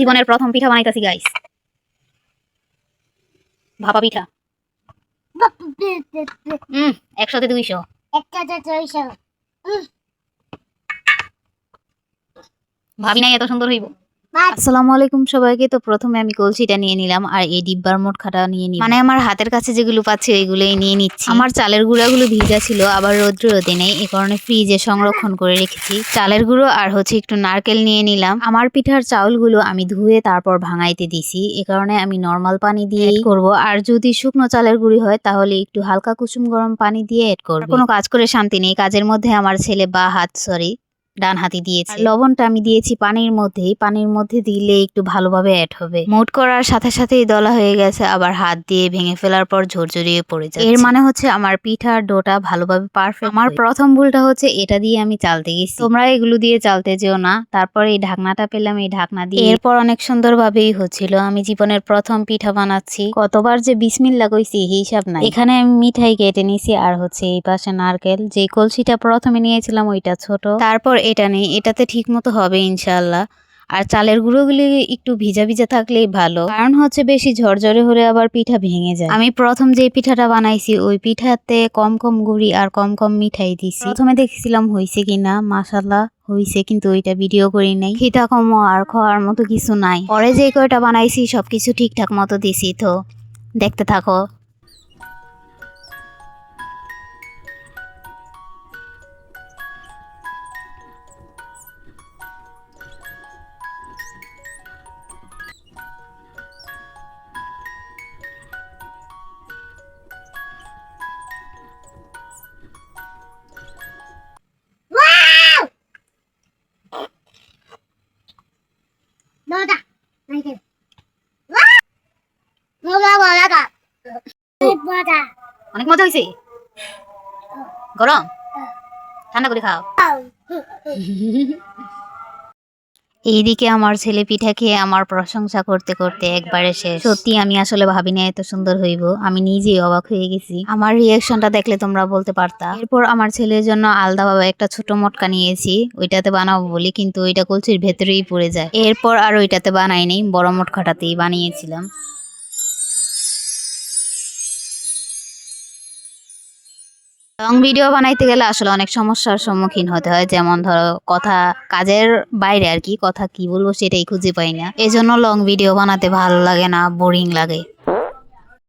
জীবনের প্রথম পিঠা বানাইতাছি গাইস, ভাপা পিঠা। 100-তে 200। ভাবি নাই এত সুন্দর হইব। আসসালামু আলাইকুম সবাইকে। তো প্রথমে আমি কলসিটা নিয়ে নিলাম আর এই ডিব্বার মোটখাটা নিয়ে নিলাম, মানে আমার হাতের কাছে যেগুলো পাচ্ছি ওইগুলোই নিয়ে নিচ্ছি। আমার চালের গুঁড়াগুলো ভিজা ছিল, আবার রোদে নেই, এই কারণে ফ্রিজে সংরক্ষণ করে রেখেছি। চালের গুঁড়ো আর একটু নারকেল নিয়ে নিলাম। আমার পিঠার চাউলগুলো আমি ধুয়ে তারপর ভাঙাইতে দিছি, এ কারণে আমি নর্মাল পানি দিয়ে এড করব। আর যদি শুকনো চালের গুঁড়ি হয় তাহলে একটু হালকা কুসুম গরম পানি দিয়ে এড করব। কোনো কাজ করে শান্তি নেই, কাজের মধ্যে আমার ছেলে ডান হাতি দিয়েছে। লবণটা আমি দিয়েছি পানির মধ্যেই, পানির মধ্যে দিলে একটু ভালোভাবে অ্যাড হবে। মোট করার সাথে সাথেই দলা হয়ে গেছে, আবার হাত দিয়ে ভেঙে ফেলার পর ঝরঝরিয়ে পড়ে যাচ্ছে। এর মানে হচ্ছে আমার পিঠার ডোটা ভালোভাবে পারফেক্ট। আমার প্রথম ভুলটা হচ্ছে এটা দিয়ে আমি চালতে গেছি, তোমরা এগুলো দিয়ে চালতে যেও না। তারপর এই ঢাকনাটা পেলাম, এই ঢাকনা দিয়ে এরপর অনেক সুন্দরভাবেই হচ্ছিল। আমি জীবনের প্রথম পিঠা বানাচ্ছি, কতবার যে বিসমিল্লাহ কইছি হিসাব নাই। এখানে আমি মিঠাই কেটে নিছি আর এই পাশে নারকেল। যে কলসিটা প্রথমে নিয়েছিলাম ওইটা ছোট, তারপর এটা নেই, এটাতে ঠিক মতো হবে ইনশাল্লাহ। আর চালের গুঁড়োগুলি একটু ভিজা ভিজা থাকলেই ভালো, কারণ বেশি ঝরঝরে হলে আবার পিঠা ভেঙে যায়। আমি প্রথম যে পিঠাটা বানাইছি ওই পিঠাতে কম কম গুঁড়ি আর কম কম মিঠাই দিছি। প্রথমে দেখছিলাম হয়েছে কিনা, মাশাল্লাহ হয়েছে, কিন্তু ওইটা ভিডিও করি নাই। খিটা কমো আর খাওয়ার মতো কিছু নাই। পরে যে কয়টা বানাইছি সবকিছু ঠিকঠাক মতো দিছি, তো দেখতে থাকো। অনেক মজা হয়েছে। গরম ঠান্ডা করে খাও। এইদিকে আমার ছেলে পিঠা খেয়ে আমার প্রশংসা করতে করতে একবারে শেষ। সত্যি আমি আসলে ভাবিনি এত সুন্দর হইব, আমি নিজেই অবাক হয়ে গেছি। আমার রিয়াকশনটা দেখলে তোমরা বলতে পারতা। এরপর আমার ছেলের জন্য আলাদাভাবে একটা ছোট মটকা নিয়েছি, ওইটাতে বানাবো বলি, কিন্তু ওইটা কলসির ভেতরেই পড়ে যায়। এরপর আর ওইটাতে বানাইনি, বড় মটকাটাতেই বানিয়েছিলাম। লং ভিডিও বানাইতে গেলে আসলে অনেক সমস্যার সম্মুখীন হতে হয়, যেমন ধরো কথা কাজের বাইরে আর কি, কথা কি বলবো সেটাই খুঁজে পাই না। এজন্য লং ভিডিও বানাতে ভালো লাগে না, বোরিং লাগে।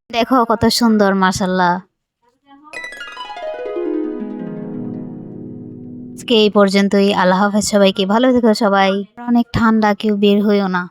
দেখো কত সুন্দর, মাশাল্লাহ। আজকে এই পর্যন্তই। আল্লাহ হাফেজ সবাইকে, ভালো থেকো সবাই। অনেক ঠান্ডা, কেউ বের হইও না।